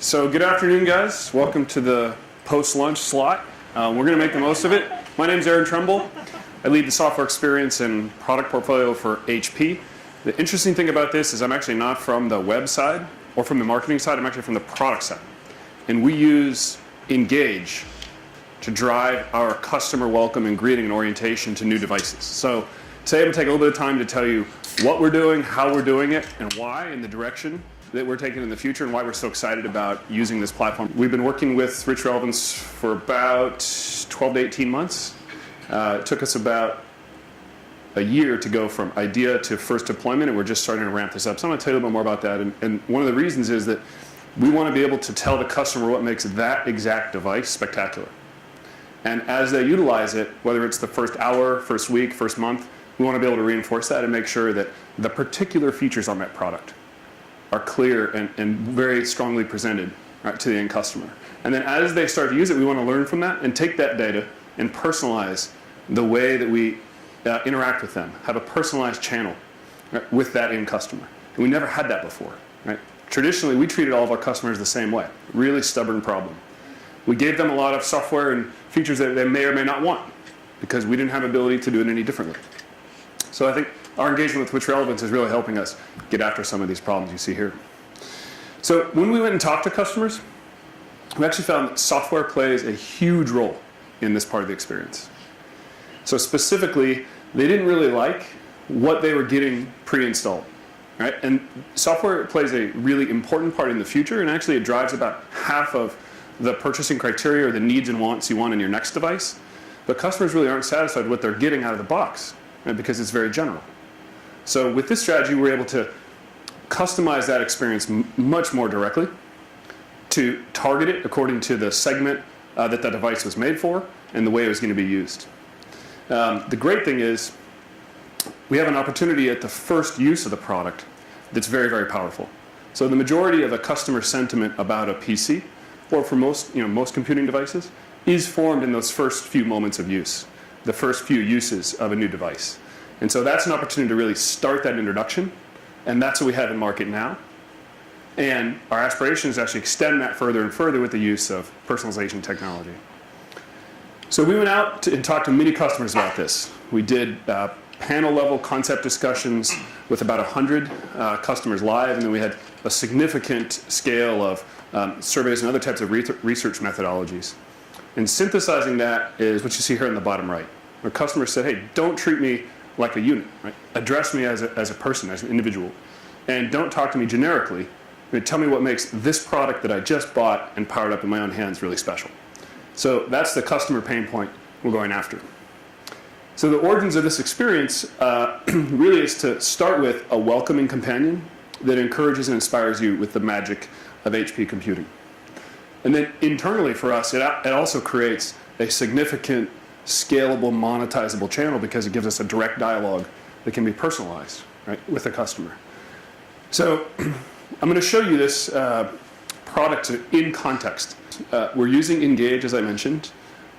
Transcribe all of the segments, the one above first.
So good afternoon, guys. Welcome to the post-lunch slot. We're going to make the most of it. My name is Aron Tremble. I lead the software experience and product portfolio for HP. The interesting thing about this is I'm actually not from the web side or from the marketing side. I'm actually from the product side. And we use Engage to drive our customer welcome and greeting and orientation to new devices. So today I'm going to take a little bit of time to tell you what we're doing, how we're doing it, and why, and the direction that we're taking in the future, and why we're so excited about using this platform. We've been working with RichRelevance for about 12 to 18 months. It took us about a year to go from idea to first deployment, and we're just starting to ramp this up. So I'm going to tell you a little bit more about that. And one of the reasons is that we want to be able to tell the customer what makes that exact device spectacular. And as they utilize it, whether it's the first hour, first week, first month, we want to be able to reinforce that and make sure that the particular features on that product are clear and very strongly presented, right, to the end customer. And then as they start to use it, we want to learn from that and take that data and personalize the way that we interact with them, have a personalized channel, right, with that end customer. And we never had that before. Right? Traditionally, we treated all of our customers the same way. Really stubborn problem. We gave them a lot of software and features that they may or may not want because we didn't have ability to do it any differently. So I think our engagement with RichRelevance is really helping us get after some of these problems you see here. So when we went and talked to customers, we actually found that software plays a huge role in this part of the experience. So specifically, they didn't really like what they were getting pre-installed. Right? And software plays a really important part in the future, and actually it drives about half of the purchasing criteria or the needs and wants you want in your next device. But customers really aren't satisfied with what they're getting out of the box, right, because it's very general. So with this strategy, we're able to customize that experience much more directly, to target it according to the segment that that device was made for and the way it was going to be used. The great thing is we have an opportunity at the first use of the product that's very, very powerful. So the majority of a customer sentiment about a PC, or for most computing devices, is formed in those first few moments of use, the first few uses of a new device. And so that's an opportunity to really start that introduction, and that's what we have in market now. And our aspiration is to actually extend that further and further with the use of personalization technology. So we went out and talked to many customers about this. We did panel-level concept discussions with about 100 customers live, and then we had a significant scale of surveys and other types of research methodologies. And synthesizing that is what you see here in the bottom right, where customers said, hey, don't treat me like a unit, right? Address me as a person, as an individual, and don't talk to me generically. Tell me what makes this product that I just bought and powered up in my own hands really special. So that's the customer pain point we're going after. So the origins of this experience really is to start with a welcoming companion that encourages and inspires you with the magic of HP computing. And then internally for us, it also creates a significant, scalable, monetizable channel because it gives us a direct dialogue that can be personalized, right, with the customer. So I'm going to show you this product in context. We're using Engage, as I mentioned.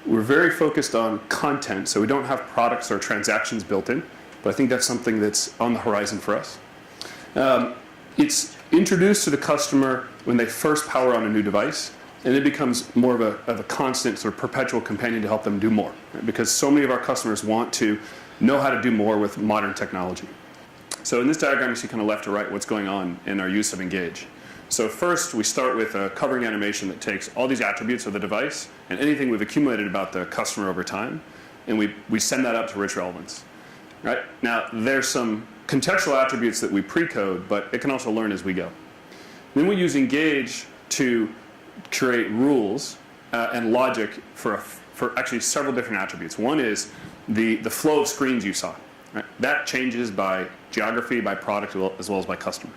We're very focused on content, so we don't have products or transactions built in, but I think that's something that's on the horizon for us. It's introduced to the customer when they first power on a new device, and it becomes more of a constant sort of perpetual companion to help them do more, right? Because so many of our customers want to know how to do more with modern technology. So in this diagram, you see kind of left to right what's going on in our use of Engage. So first, we start with a covering animation that takes all these attributes of the device and anything we've accumulated about the customer over time, and we send that up to RichRelevance. Right? Now, there's some contextual attributes that we pre-code, but it can also learn as we go. Then we use Engage to create rules and logic for actually several different attributes. One is the flow of screens you saw. Right? That changes by geography, by product, as well as by customer.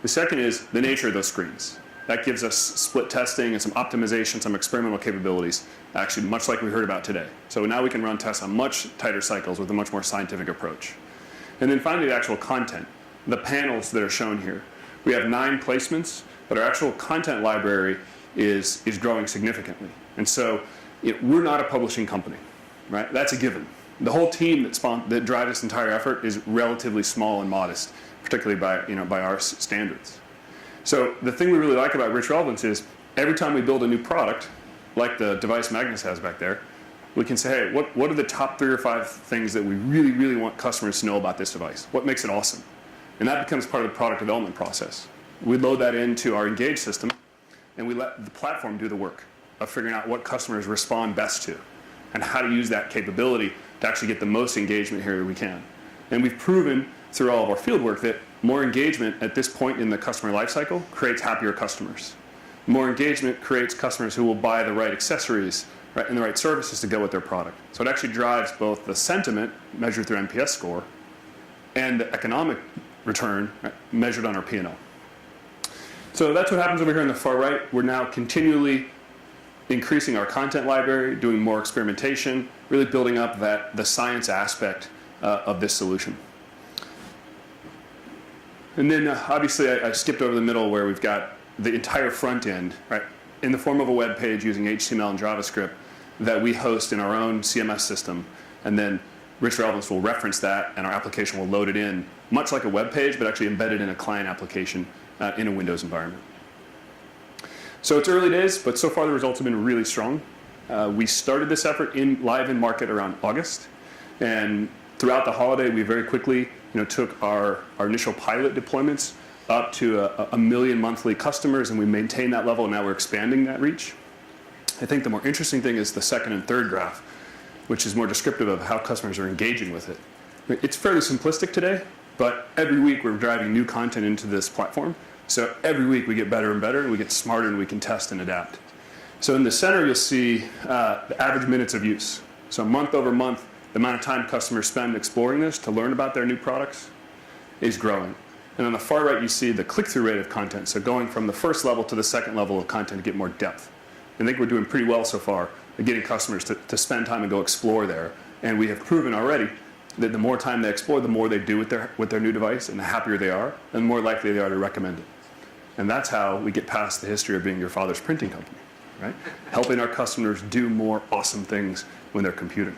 The second is the nature of those screens. That gives us split testing and some optimization, some experimental capabilities, actually much like we heard about today. So now we can run tests on much tighter cycles with a much more scientific approach. And then finally, the actual content, the panels that are shown here. We have 9 placements, but our actual content library is growing significantly. And so we're not a publishing company, right? That's a given. The whole team that drives this entire effort is relatively small and modest, particularly by our standards. So the thing we really like about Rich Relevance is every time we build a new product, like the device Magnus has back there, we can say, hey, what are the top 3 or 5 things that we really, really want customers to know about this device? What makes it awesome? And that becomes part of the product development process. We load that into our Engage system, and we let the platform do the work of figuring out what customers respond best to and how to use that capability to actually get the most engagement here we can. And we've proven through all of our field work that more engagement at this point in the customer lifecycle creates happier customers. More engagement creates customers who will buy the right accessories, right, and the right services to go with their product. So it actually drives both the sentiment, measured through NPS score, and the economic return, right, measured on our P&L. So that's what happens over here on the far right. We're now continually increasing our content library, doing more experimentation, really building up the science aspect of this solution. And then obviously I skipped over the middle where we've got the entire front end, right, in the form of a web page using HTML and JavaScript that we host in our own CMS system. And then Rich Relevance will reference that and our application will load it in, much like a web page, but actually embedded in a client application in a Windows environment. So it's early days, but so far the results have been really strong. We started this effort live in market around August, and throughout the holiday we very quickly took our initial pilot deployments up to a million monthly customers, and we maintained that level, and now we're expanding that reach. I think the more interesting thing is the second and third graph, which is more descriptive of how customers are engaging with it. It's fairly simplistic today, but every week we're driving new content into this platform. So every week we get better and better, and we get smarter, and we can test and adapt. So in the center you'll see the average minutes of use. So month over month, the amount of time customers spend exploring this to learn about their new products is growing. And on the far right you see the click-through rate of content, so going from the first level to the second level of content to get more depth. I think we're doing pretty well so far at getting customers to spend time and go explore there. And we have proven already that the more time they explore, the more they do with their new device, and the happier they are, and the more likely they are to recommend it. And that's how we get past the history of being your father's printing company, right? Helping our customers do more awesome things when they're computing.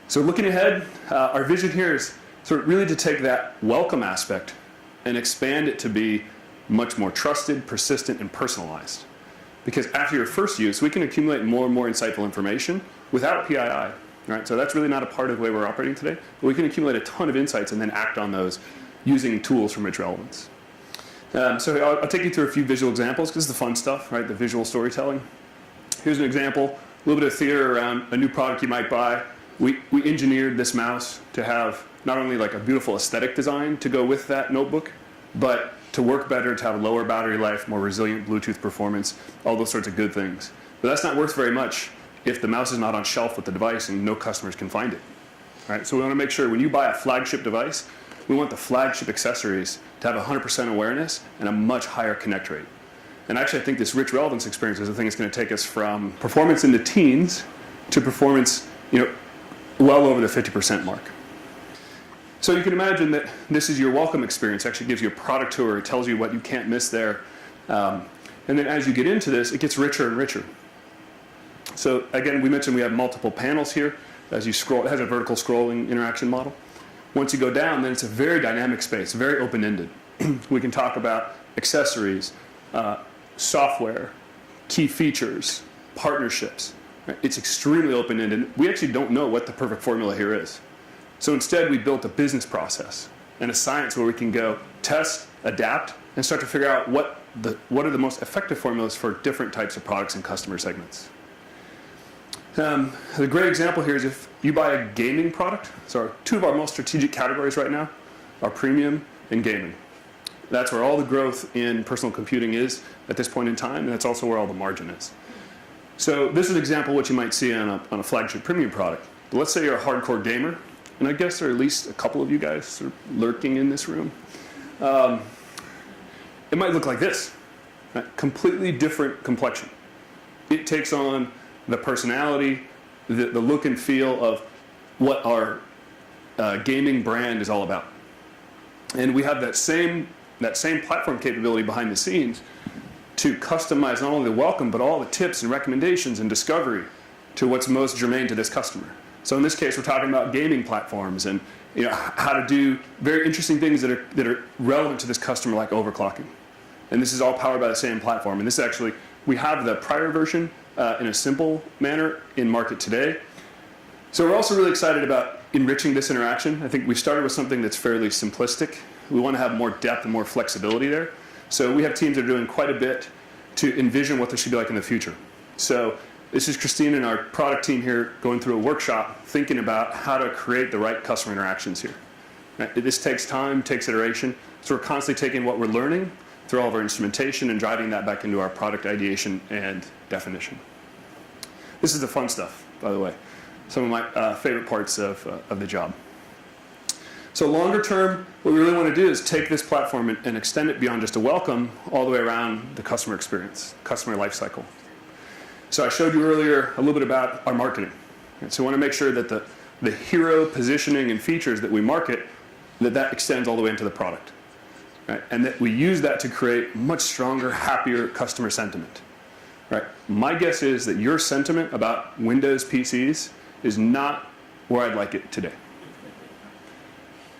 So looking ahead, our vision here is sort of really to take that welcome aspect and expand it to be much more trusted, persistent, and personalized. Because after your first use, we can accumulate more and more insightful information without PII. Right? So that's really not a part of the way we're operating today, but we can accumulate a ton of insights and then act on those using tools from Rich Relevance. So I'll take you through a few visual examples because it's the fun stuff, right? The visual storytelling. Here's an example, a little bit of theater around a new product you might buy. We engineered this mouse to have not only like a beautiful aesthetic design to go with that notebook, but to work better, to have lower battery life, more resilient Bluetooth performance, all those sorts of good things. But that's not worth very much if the mouse is not on shelf with the device and no customers can find it. Right? So we want to make sure when you buy a flagship device, we want the flagship accessories to have 100% awareness and a much higher connect rate. And actually I think this Rich Relevance experience is the thing that's going to take us from performance in the teens to performance well over the 50% mark. So you can imagine that this is your welcome experience. It actually gives you a product tour. It tells you what you can't miss there. And then as you get into this, it gets richer and richer. So again, we mentioned we have multiple panels here. As you scroll, it has a vertical scrolling interaction model. Once you go down, then it's a very dynamic space, very open-ended. We can talk about accessories, software, key features, partnerships. Right? It's extremely open-ended. We actually don't know what the perfect formula here is. So instead, we built a business process and a science where we can go test, adapt, and start to figure out what are the most effective formulas for different types of products and customer segments. The great example here is if you buy a gaming product. So two of our most strategic categories right now are premium and gaming. That's where all the growth in personal computing is at this point in time, and that's also where all the margin is. So this is an example of what you might see on a flagship premium product. But let's say you're a hardcore gamer, and I guess there are at least a couple of you guys sort of lurking in this room. It might look like this, right? Completely different complexion. It takes on the personality, the look and feel of what our gaming brand is all about. And we have that same platform capability behind the scenes to customize not only the welcome, but all the tips and recommendations and discovery to what's most germane to this customer. So in this case, we're talking about gaming platforms and how to do very interesting things that are relevant to this customer, like overclocking. And this is all powered by the same platform. And this actually, we have the prior version in a simple manner in market today. So we're also really excited about enriching this interaction. I think we started with something that's fairly simplistic. We want to have more depth and more flexibility there. So we have teams that are doing quite a bit to envision what this should be like in the future. So this is Christine and our product team here going through a workshop thinking about how to create the right customer interactions here. Right? This takes time, takes iteration. So we're constantly taking what we're learning through all of our instrumentation and driving that back into our product ideation and definition. This is the fun stuff, by the way. Some of my favorite parts of the job. So longer term, what we really want to do is take this platform and extend it beyond just a welcome all the way around the customer experience, customer lifecycle. So I showed you earlier a little bit about our marketing. So we want to make sure that the hero positioning and features that we market, that extends all the way into the product. Right? And that we use that to create much stronger, happier customer sentiment. Right? My guess is that your sentiment about Windows PCs is not where I'd like it today.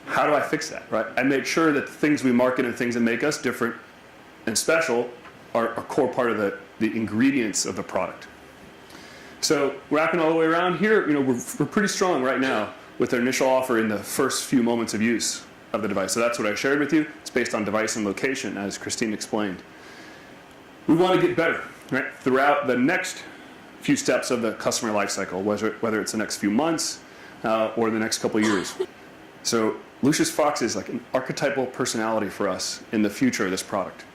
How do I fix that? Right? I make sure that the things we market and things that make us different and special are a core part of the ingredients of the product. So wrapping all the way around here, we're pretty strong right now with our initial offer in the first few moments of use of the device. So that's what I shared with you. It's based on device and location, as Christine explained. We want to get better, right? Throughout the next few steps of the customer lifecycle, whether it's the next few months or the next couple of years. So Lucius Fox is like an archetypal personality for us in the future of this product.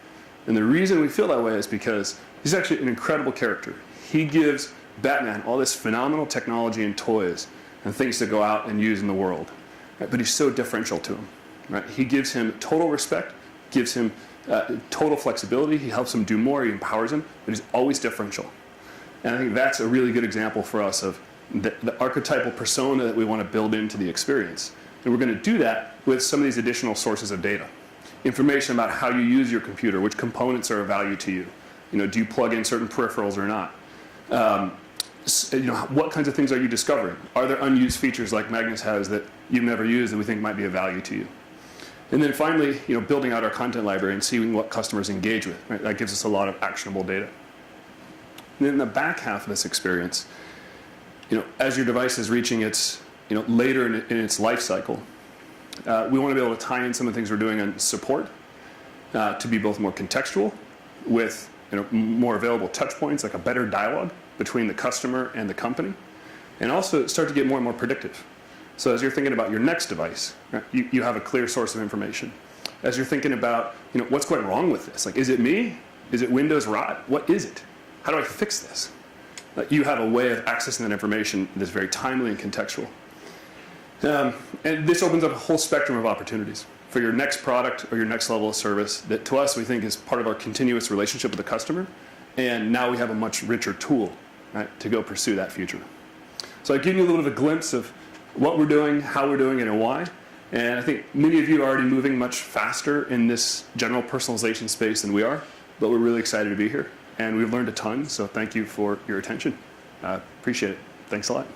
And the reason we feel that way is because he's actually an incredible character. He gives Batman all this phenomenal technology and toys and things to go out and use in the world. Right? But he's so differential to him. Right? He gives him total respect, gives him total flexibility. He helps him do more. He empowers him. But he's always differential. And I think that's a really good example for us of the archetypal persona that we want to build into the experience. And we're going to do that with some of these additional sources of data. Information about how you use your computer, which components are of value to you. Do you plug in certain peripherals or not? What kinds of things are you discovering? Are there unused features like Magnus has that you've never used that we think might be of value to you? And then finally, building out our content library and seeing what customers engage with. Right? That gives us a lot of actionable data. And then in the back half of this experience, as your device is reaching its, later in its life cycle, we want to be able to tie in some of the things we're doing on support to be both more contextual with more available touch points, like a better dialogue between the customer and the company, and also start to get more and more predictive. So as you're thinking about your next device, right, you have a clear source of information. As you're thinking about what's going wrong with this, like is it me? Is it Windows rot? What is it? How do I fix this? You have a way of accessing that information that's very timely and contextual. And this opens up a whole spectrum of opportunities for your next product or your next level of service that to us we think is part of our continuous relationship with the customer. And now we have a much richer tool, right, to go pursue that future. So I've given you a little bit of a glimpse of what we're doing, how we're doing it, and why. And I think many of you are already moving much faster in this general personalization space than we are, but we're really excited to be here. And we've learned a ton, so thank you for your attention. Appreciate it. Thanks a lot.